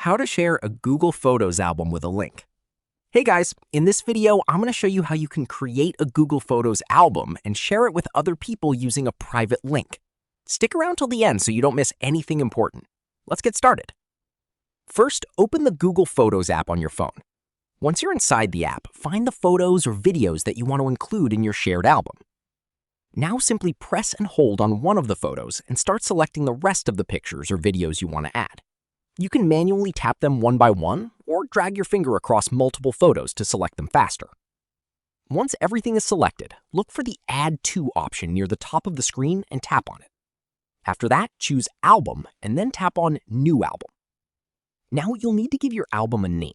How to share a Google Photos album with a link. Hey guys, in this video, I'm going to show you how you can create a Google Photos album and share it with other people using a private link. Stick around till the end so you don't miss anything important. Let's get started. First, open the Google Photos app on your phone. Once you're inside the app, find the photos or videos that you want to include in your shared album. Now simply press and hold on one of the photos and start selecting the rest of the pictures or videos you want to add. You can manually tap them one by one or drag your finger across multiple photos to select them faster. Once everything is selected, look for the Add To option near the top of the screen and tap on it. After that, choose Album and then tap on New Album. Now you'll need to give your album a name.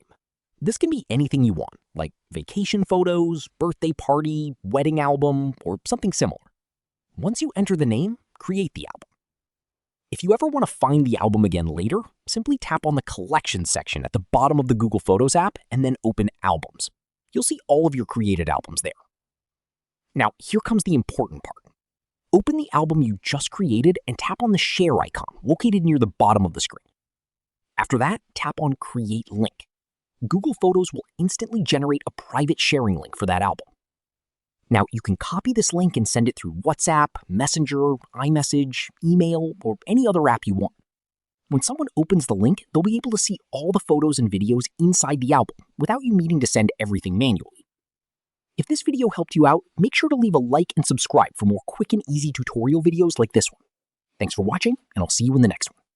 This can be anything you want, like vacation photos, birthday party, wedding album, or something similar. Once you enter the name, create the album. If you ever want to find the album again later, simply tap on the Collections section at the bottom of the Google Photos app and then open Albums. You'll see all of your created albums there. Now, here comes the important part. Open the album you just created and tap on the Share icon located near the bottom of the screen. After that, tap on Create Link. Google Photos will instantly generate a private sharing link for that album. Now, you can copy this link and send it through WhatsApp, Messenger, iMessage, email, or any other app you want. When someone opens the link, they'll be able to see all the photos and videos inside the album without you needing to send everything manually. If this video helped you out, make sure to leave a like and subscribe for more quick and easy tutorial videos like this one. Thanks for watching, and I'll see you in the next one.